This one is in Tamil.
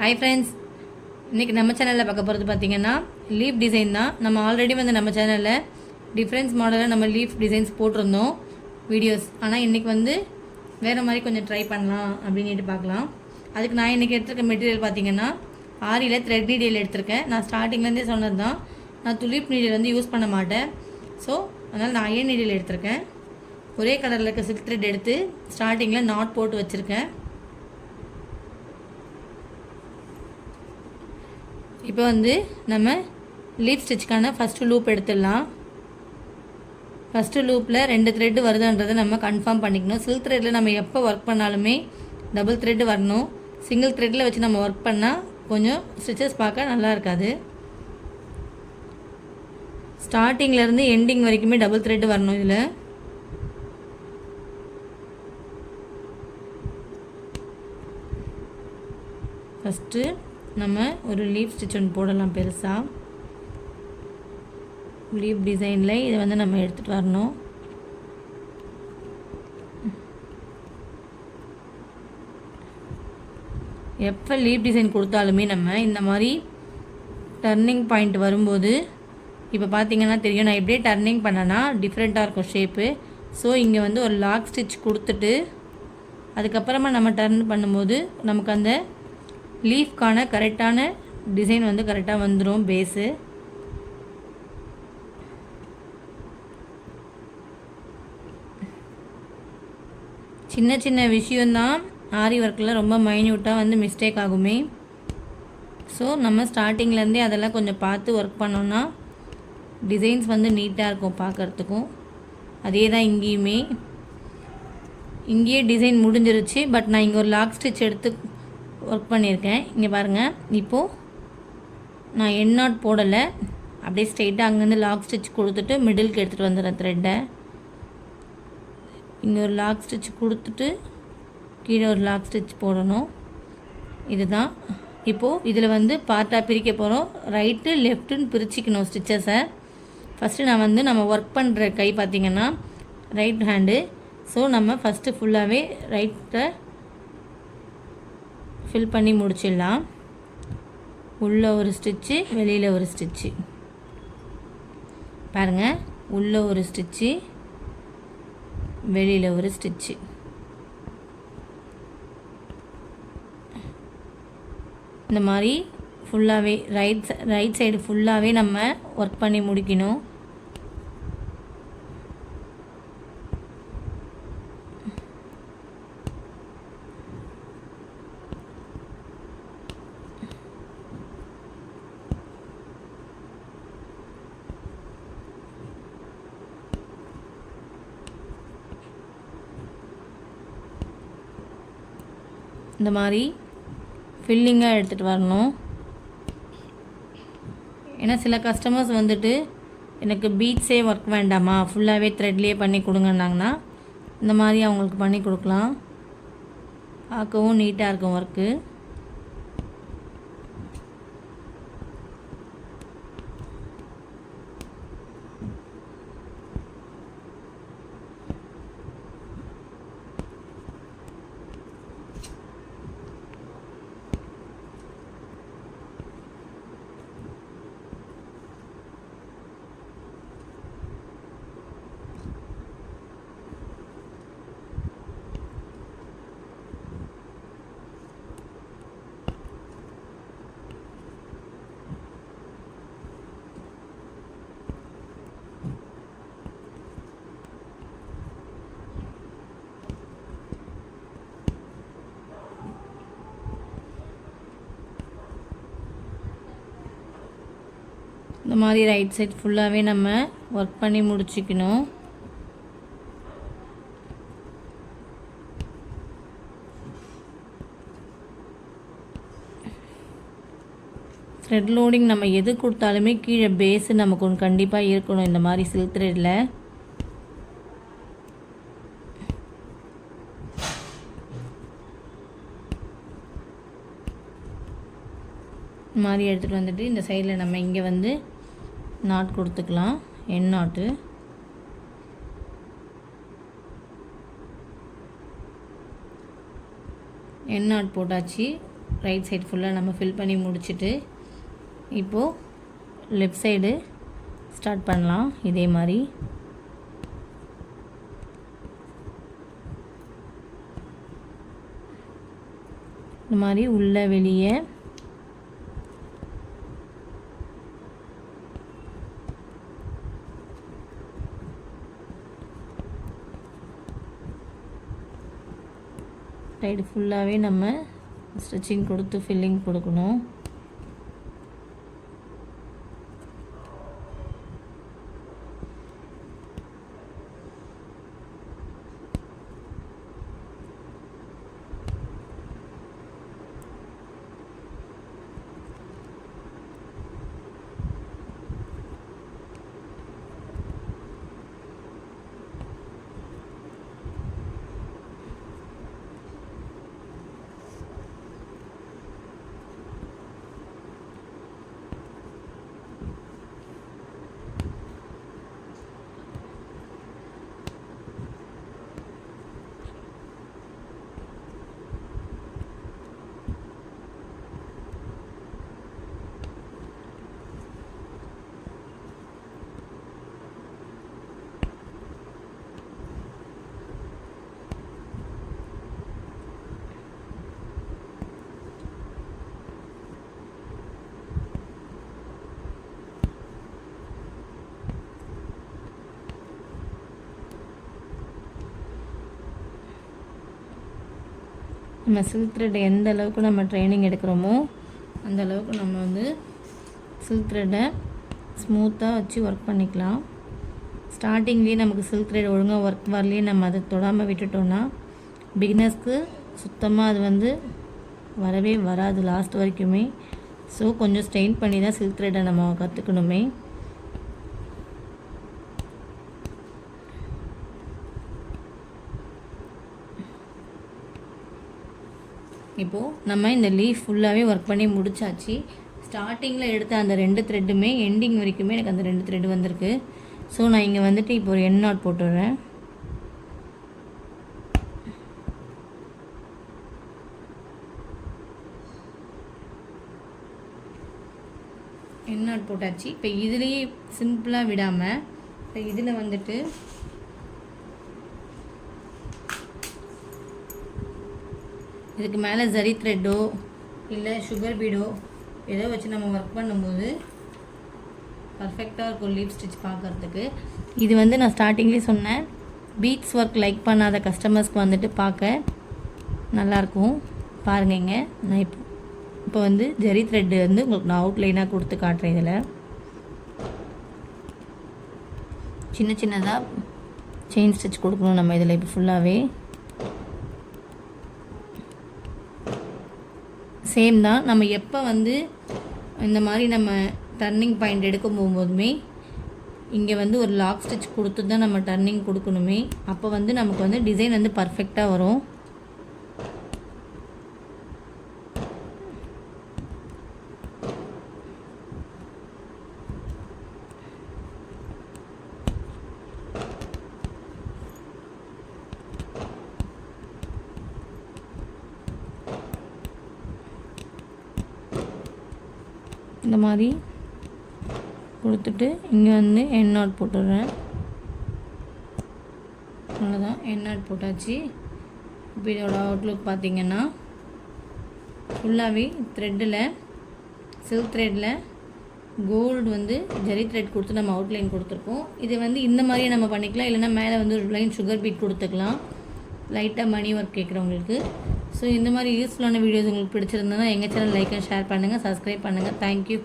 ஹாய் ஃப்ரெண்ட்ஸ், இன்றைக்கி நம்ம சேனலில் பார்க்க போகிறது பார்த்திங்கன்னா லீஃப் டிசைன் தான். நம்ம ஆல்ரெடி வந்து நம்ம சேனலில் டிஃப்ரென்ஸ் மாடலில் நம்ம லீஃப் டிசைன்ஸ் போட்டிருந்தோம் வீடியோஸ். ஆனால் இன்றைக்கி வந்து வேறு மாதிரி கொஞ்சம் ட்ரை பண்ணலாம் அப்படின்ட்டு பார்க்கலாம். அதுக்கு நான் இன்றைக்கி எடுத்துருக்க மெட்டீரியல் பார்த்திங்கன்னா ஆரியில் த்ரெட் நீடியல் எடுத்திருக்கேன். நான் ஸ்டார்டிங்லேருந்தே சொன்னது தான், நான் துலீப் நீடியல் வந்து யூஸ் பண்ண மாட்டேன். ஸோ அதனால் நான் அயன் நீடியல் எடுத்திருக்கேன். ஒரே கலரில் இருக்க சில்க் த்ரெட் எடுத்து ஸ்டார்டிங்கில் நாட் போட்டு வச்சுருக்கேன். இப்போ வந்து நம்ம லீஃப் ஸ்டிச்சுக்கான ஃபஸ்ட்டு லூப் எடுத்துடலாம். ஃபஸ்ட்டு லூப்பில் 2 த்ரெட்டு வருதுன்றதை நம்ம கன்ஃபார்ம் பண்ணிக்கணும். சில்க் த்ரெட்டில் நம்ம எப்போ ஒர்க் பண்ணாலுமே டபுள் த்ரெட்டு வரணும். சிங்கிள் த்ரெட்டில் வச்சு நம்ம ஒர்க் பண்ணால் கொஞ்சம் ஸ்டிச்சஸ் பார்க்க நல்லா இருக்காது. ஸ்டார்டிங்லேருந்து எண்டிங் வரைக்குமே டபுள் த்ரெட்டு வரணும். இதில் ஃபஸ்ட்டு நம்ம ஒரு லீஃப் ஸ்டிச் ஒன்று போடலாம். பெருசாக லீஃப் டிசைனில் இதை வந்து நம்ம எடுத்துகிட்டு வரணும். எப்போ லீஃப் டிசைன் கொடுத்தாலுமே நம்ம இந்த மாதிரி டர்னிங் பாயிண்ட் வரும்போது, இப்போ பார்த்திங்கன்னா தெரியும், நான் எப்படியே டர்னிங் பண்ணேன்னா டிஃப்ரெண்ட்டாக இருக்கும் ஷேப்பு. ஸோ இங்கே வந்து ஒரு லாக் ஸ்டிச் கொடுத்துட்டு அதுக்கப்புறமா நம்ம டர்ன் பண்ணும்போது நமக்கு அந்த லீஃப்கான கரெக்டான டிசைன் வந்து கரெக்டாக வந்துடும். பேஸு சின்ன சின்ன விஷயந்தான் ஆரி ஒர்க்கில் ரொம்ப மைன்யூட்டாக வந்து மிஸ்டேக் ஆகுமே. ஸோ நம்ம ஸ்டார்டிங்லேருந்தே அதெல்லாம் கொஞ்சம் பார்த்து ஒர்க் பண்ணோன்னா டிசைன்ஸ் வந்து நீட்டாக இருக்கும் பார்க்குறதுக்கும். அதே தான் இங்கேயுமே. இங்கேயே டிசைன் முடிஞ்சிருச்சு. பட் நான் இங்கே ஒரு லாக் ஸ்டிச் எடுத்து ஒர்க் பண்ணியிருக்கேன். இங்கே பாருங்கள், இப்போது நான் என் நாட் போடலை, அப்படியே ஸ்ட்ரெயிட்டாக அங்கேருந்து லாக் ஸ்டிச் கொடுத்துட்டு மிடிலுக்கு எடுத்துகிட்டு வந்துடுறேன் த்ரெட்டை. இங்கே ஒரு லாக் ஸ்டிச் கொடுத்துட்டு கீழே ஒரு லாக் ஸ்டிச் போடணும். இதுதான். இப்போது இதில் வந்து பார்ட்டாக பிரிக்க போகிறோம். ரைட்டு லெஃப்ட்டுன்னு பிரிச்சிக்கணும் ஸ்டிச்சஸை. ஃபஸ்ட்டு நான் வந்து நம்ம ஒர்க் பண்ணுற கை பார்த்திங்கன்னா ரைட் ஹேண்டு. ஸோ நம்ம ஃபஸ்ட்டு ஃபுல்லாகவே ரைட்டை ஃபில் பண்ணி முடிச்சிடலாம். உள்ளே ஒரு ஸ்டிச்சு, வெளியில் ஒரு ஸ்டிச்சு. பாருங்கள், உள்ளே ஒரு ஸ்டிச்சு, வெளியில் ஒரு ஸ்டிச்சு. இந்த மாதிரி ஃபுல்லாகவே ரைட் சைடு ஃபுல்லாகவே நம்ம ஒர்க் பண்ணி முடிக்கணும். இந்த மாதிரி ஃபில்லிங்காக எடுத்துகிட்டு வரணும். ஏன்னா சில கஸ்டமர்ஸ் வந்துட்டு எனக்கு பீட்ஸே ஒர்க் வேண்டாமா, ஃபுல்லாகவே த்ரெட்லேயே பண்ணி கொடுங்கன்னாங்கன்னா இந்த மாதிரி அவங்களுக்கு பண்ணி கொடுக்கலாம். பார்க்கவும் நீட்டாக இருக்கும் ஒர்க்கு. இந்த மாதிரி ரைட் சைட் ஃபுல்லாகவே நம்ம ஒர்க் பண்ணி முடிச்சிக்கணும். த்ரெட் லோடிங் நம்ம எது கொடுத்தாலுமே கீழே பேஸு நமக்கு ஒன்று கண்டிப்பாக இருக்கணும். இந்த மாதிரி சில்க் த்ரெட்டில் மாதிரி எடுத்துகிட்டு வந்துட்டு இந்த சைடில் நம்ம இங்கே வந்து நாட் கொடுத்துக்கலாம். என் நாட்டு என் நாட் போட்டாச்சு. ரைட் சைடு ஃபுல்லாக நம்ம ஃபில் பண்ணி முடிச்சுட்டு இப்போது லெஃப்ட் சைடு ஸ்டார்ட் பண்ணலாம். இதே மாதிரி இந்த மாதிரி உள்ள வெளியே சைடு ஃபுல்லாகவே நம்ம ஸ்டிச்சிங் கொடுத்து ஃபில்லிங் கொடுக்கணும். நம்ம சில்க் த்ரெட் எந்த அளவுக்கு நம்ம ட்ரைனிங் எடுக்கிறோமோ அந்த அளவுக்கு நம்ம வந்து சில்க் த்ரெட்டை ஸ்மூத்தாக வச்சு ஒர்க் பண்ணிக்கலாம். ஸ்டார்டிங்லேயே நமக்கு சில்க் த்ரெட் ஒழுங்காக ஒர்க் வரலையே நம்ம அதை தொடாமல் விட்டுட்டோன்னா பிகினர்ஸ்க்கு சுத்தமாக அது வந்து வரவே வராது லாஸ்ட் வரைக்குமே. ஸோ கொஞ்சம் ஸ்ட்ரெயின் பண்ணி தான் சில்க் த்ரெட்டை நம்ம கற்றுக்கணுமே. இப்போது நம்ம இந்த லீஃப் ஃபுல்லாகவே ஒர்க் பண்ணி முடிச்சாச்சு. ஸ்டார்டிங்கில் எடுத்த அந்த 2 த்ரெட்டுமே எண்டிங் வரைக்குமே எனக்கு அந்த 2 த்ரெட்டு வந்திருக்கு. ஸோ நான் இங்கே வந்துட்டு இப்போ ஒரு எண்ட் நாட் போட்டுடுறேன். எண்ட் நாட் போட்டாச்சு. இப்போ இதுலேயே சிம்பிளாக விடாமல் இப்போ இதில் வந்துட்டு இதுக்கு மேலே ஜரி த்ரெட்டோ இல்லை சுகர் பீடோ ஏதோ வச்சு நம்ம ஒர்க் பண்ணும்போது பர்ஃபெக்டாக இருக்கும் லீப் ஸ்டிச் பார்க்குறதுக்கு. இது வந்து நான் ஸ்டார்டிங்லேயே சொன்னேன், பீட்ஸ் ஒர்க் லைக் பண்ணாத கஸ்டமர்ஸ்க்கு வந்துட்டு பார்க்க நல்லாயிருக்கும். பாருங்க, நான் இப்போ வந்து ஜரி த்ரெட்டு வந்து உங்களுக்கு நான் அவுட்லைனாக கொடுத்து காட்டுறேன். இதில் சின்ன சின்னதாக செயின் ஸ்டிச் கொடுக்கணும் நம்ம இதில். இப்போ ஃபுல்லாகவே சேம் தான். நம்ம எப்போ வந்து இந்த மாதிரி நம்ம டர்னிங் பாயிண்ட் எடுக்க போகும்போதுமே இங்கே வந்து ஒரு லாக் ஸ்டிச் கொடுத்து தான் நம்ம டர்னிங் கொடுக்கணுமே. அப்போ வந்து நமக்கு வந்து டிசைன் வந்து பர்ஃபெக்டாக வரும். இந்த மாதிரி கொடுத்துட்டு இங்கே வந்து எண்ட் நாட் போட்டுடுறேன். அவ்வளோதான், எண்ட் நாட் போட்டாச்சு. இப்போ இதோட அவுட்லுக் பார்த்திங்கன்னா ஃபுல்லாகவே த்ரெட்டில் சில்க் த்ரெட்டில் கோல்டு வந்து ஜரி த்ரெட் கொடுத்து நம்ம அவுட்லைன் கொடுத்துருக்கோம். இது வந்து இந்த மாதிரியே நம்ம பண்ணிக்கலாம், இல்லைனா மேலே வந்து ஒரு லைன் சுகர் பீட் கொடுத்துக்கலாம் லைட்டாக மணி ஒர்க் கேட்குறவங்களுக்கு. ஸோ இந்த மாதிரி யூஸ்ஃபுல்லான வீடியோஸ் உங்களுக்கு பிடிச்சிருந்ததுன்னா எங்கள் சேனல் லைக் அண்ட் ஷேர் பண்ணுங்கள், சப்ஸ்கிரைப் பண்ணுங்கள். தேங்க்யூ.